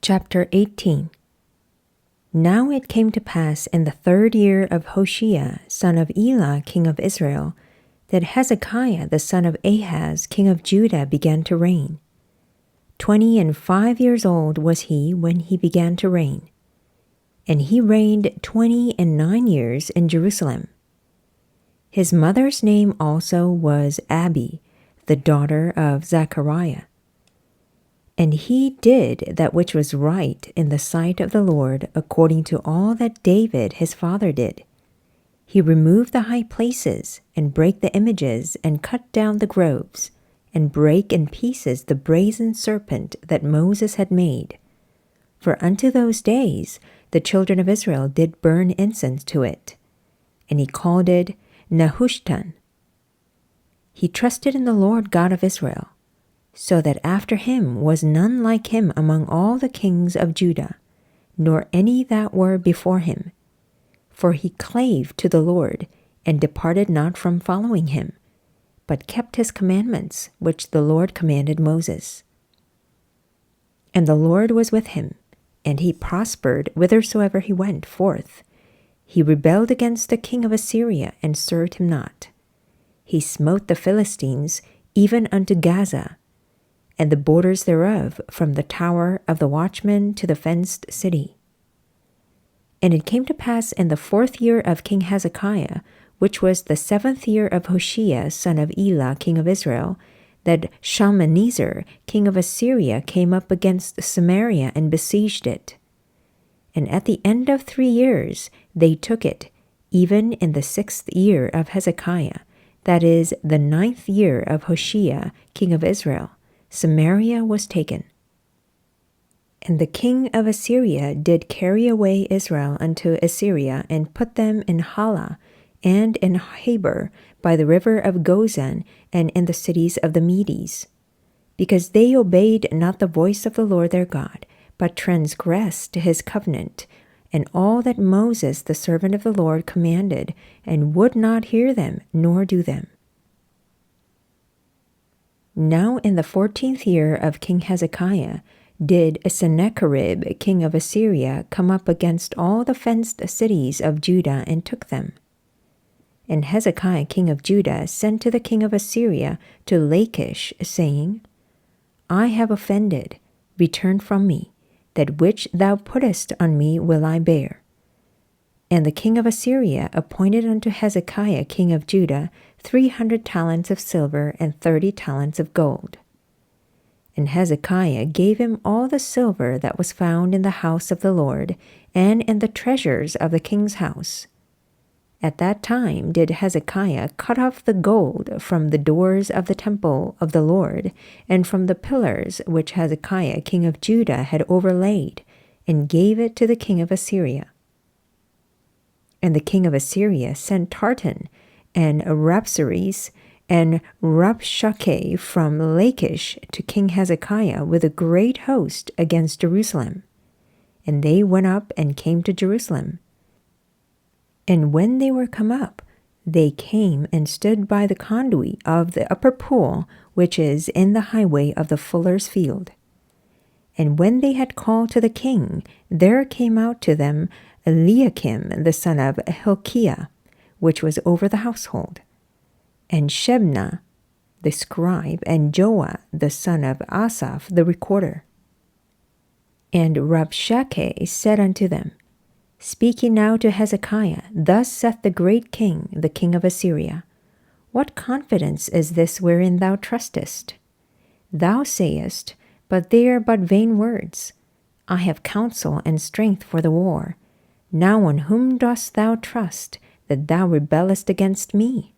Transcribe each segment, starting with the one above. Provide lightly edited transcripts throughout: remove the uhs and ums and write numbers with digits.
Chapter 18. Now it came to pass in the 3rd year of Hoshea, son of Elah, king of Israel, that Hezekiah the son of Ahaz, king of Judah, began to reign. 25 years old was he when he began to reign. And he reigned 29 years in Jerusalem. His mother's name also was Abi, the daughter of Zechariah. And he did that which was right in the sight of the Lord, according to all that David his father did. He removed the high places, and brake the images, and cut down the groves, and brake in pieces the brazen serpent that Moses had made. For unto those days the children of Israel did burn incense to it. And he called it Nehushtan. He trusted in the Lord God of Israel, so that after him was none like him among all the kings of Judah, nor any that were before him. For he clave to the Lord, and departed not from following him, but kept his commandments, which the Lord commanded Moses. And the Lord was with him, and he prospered whithersoever he went forth. He rebelled against the king of Assyria, and served him not. He smote the Philistines, even unto Gaza, and the borders thereof, from the tower of the watchman to the fenced city. And it came to pass in the 4th year of King Hezekiah, which was the 7th year of Hoshea, son of Elah, king of Israel, that Shalmaneser, king of Assyria, came up against Samaria and besieged it. And at the end of 3 years they took it, even in the 6th year of Hezekiah, that is, the 9th year of Hoshea, king of Israel. Samaria was taken. And the king of Assyria did carry away Israel unto Assyria, and put them in Halah, and in Habor, by the river of Gozan, and in the cities of the Medes, because they obeyed not the voice of the Lord their God, but transgressed his covenant, and all that Moses the servant of the Lord commanded, and would not hear them, nor do them. Now in the 14th year of King Hezekiah did Sennacherib, king of Assyria, come up against all the fenced cities of Judah, and took them. And Hezekiah king of Judah sent to the king of Assyria to Lachish, saying, I have offended, return from me, that which thou puttest on me will I bear. And the king of Assyria appointed unto Hezekiah king of Judah 300 talents of silver and 30 talents of gold. And Hezekiah gave him all the silver that was found in the house of the Lord, and in the treasures of the king's house. At that time did Hezekiah cut off the gold from the doors of the temple of the Lord, and from the pillars which Hezekiah king of Judah had overlaid, and gave it to the king of Assyria. And the king of Assyria sent Tartan, and Rapsaris, and Rabshakeh from Lachish to King Hezekiah with a great host against Jerusalem. And they went up and came to Jerusalem. And when they were come up, they came and stood by the conduit of the upper pool, which is in the highway of the fuller's field. And when they had called to the king, there came out to them Eliakim the son of Hilkiah, which was over the household, and Shebna the scribe, and Joah the son of Asaph the recorder. And Rabshakeh said unto them, Speak ye now to Hezekiah, thus saith the great king, the king of Assyria, What confidence is this wherein thou trustest? Thou sayest, but they are but vain words. I have counsel and strength for the war. Now on whom dost thou trust, that thou rebellest against me?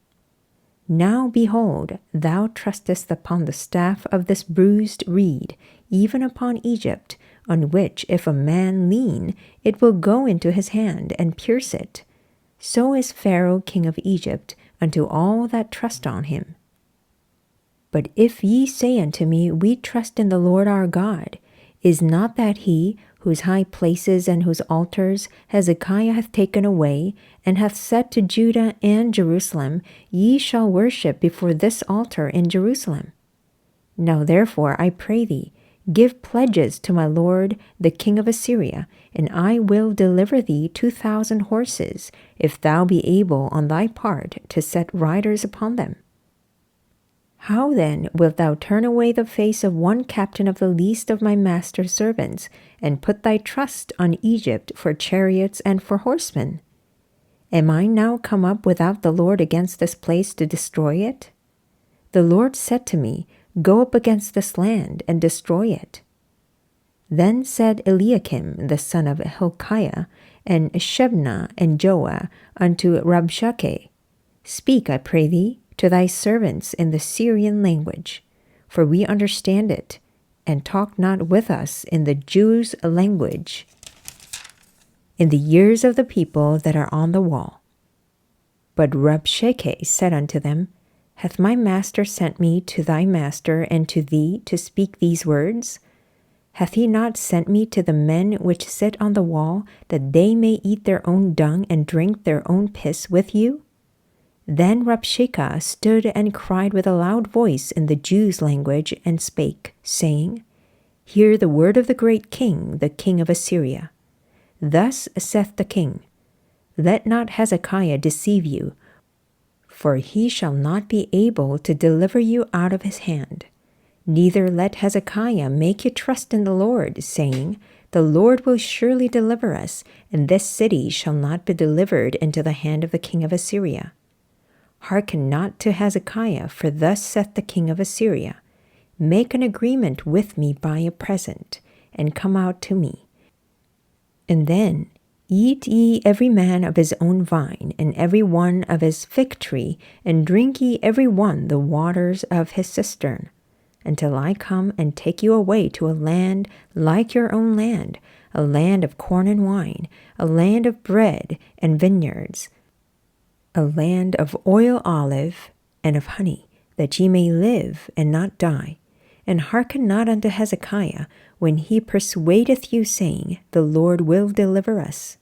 Now behold, thou trustest upon the staff of this bruised reed, even upon Egypt, on which if a man lean, it will go into his hand and pierce it. So is Pharaoh king of Egypt unto all that trust on him. But if ye say unto me, We trust in the Lord our God, is not that he, whose high places and whose altars Hezekiah hath taken away, and hath said to Judah and Jerusalem, Ye shall worship before this altar in Jerusalem? Now therefore, I pray thee, Give pledges to my lord the king of Assyria, and I will deliver thee 2,000 horses, if thou be able on thy part to set riders upon them. How then wilt thou turn away the face of one captain of the least of my master's servants, and put thy trust on Egypt for chariots and for horsemen? Am I now come up without the Lord against this place to destroy it? The Lord said to me, Go up against this land and destroy it. Then said Eliakim the son of Hilkiah, and Shebna and Joah unto Rabshakeh, Speak, I pray thee, to thy servants in the Syrian language, for we understand it, and talk not with us in the Jews' language, in the ears of the people that are on the wall. But Rabshakeh said unto them, Hath my master sent me to thy master and to thee to speak these words? Hath he not sent me to the men which sit on the wall, that they may eat their own dung and drink their own piss with you? Then Rabshakeh stood and cried with a loud voice in the Jews' language, and spake, saying, Hear the word of the great king, the king of Assyria. Thus saith the king, Let not Hezekiah deceive you, for he shall not be able to deliver you out of his hand. Neither let Hezekiah make you trust in the Lord, saying, The Lord will surely deliver us, and this city shall not be delivered into the hand of the king of Assyria. Hearken not to Hezekiah, for thus saith the king of Assyria, Make an agreement with me by a present, and come out to me. And then eat ye every man of his own vine, and every one of his fig tree, and drink ye every one the waters of his cistern, until I come and take you away to a land like your own land, a land of corn and wine, a land of bread and vineyards, a land of oil olive and of honey, that ye may live and not die. And hearken not unto Hezekiah, when he persuadeth you, saying, The Lord will deliver us.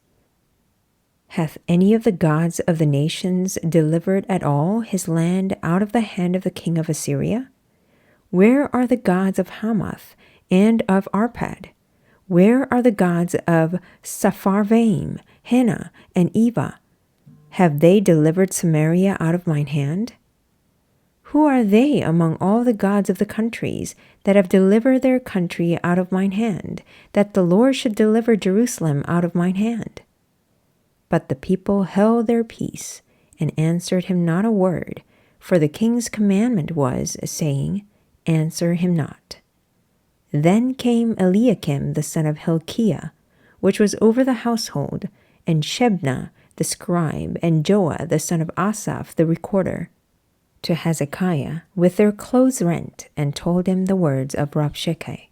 Hath any of the gods of the nations delivered at all his land out of the hand of the king of Assyria? Where are the gods of Hamath and of Arpad? Where are the gods of Sepharvaim, Hena, and Eva? Have they delivered Samaria out of mine hand? Who are they among all the gods of the countries that have delivered their country out of mine hand, that the Lord should deliver Jerusalem out of mine hand? But the people held their peace, and answered him not a word, for the king's commandment was, saying, Answer him not. Then came Eliakim the son of Hilkiah, which was over the household, and Shebna the scribe, and Joah the son of Asaph the recorder, to Hezekiah with their clothes rent, and told him the words of Rabshakeh.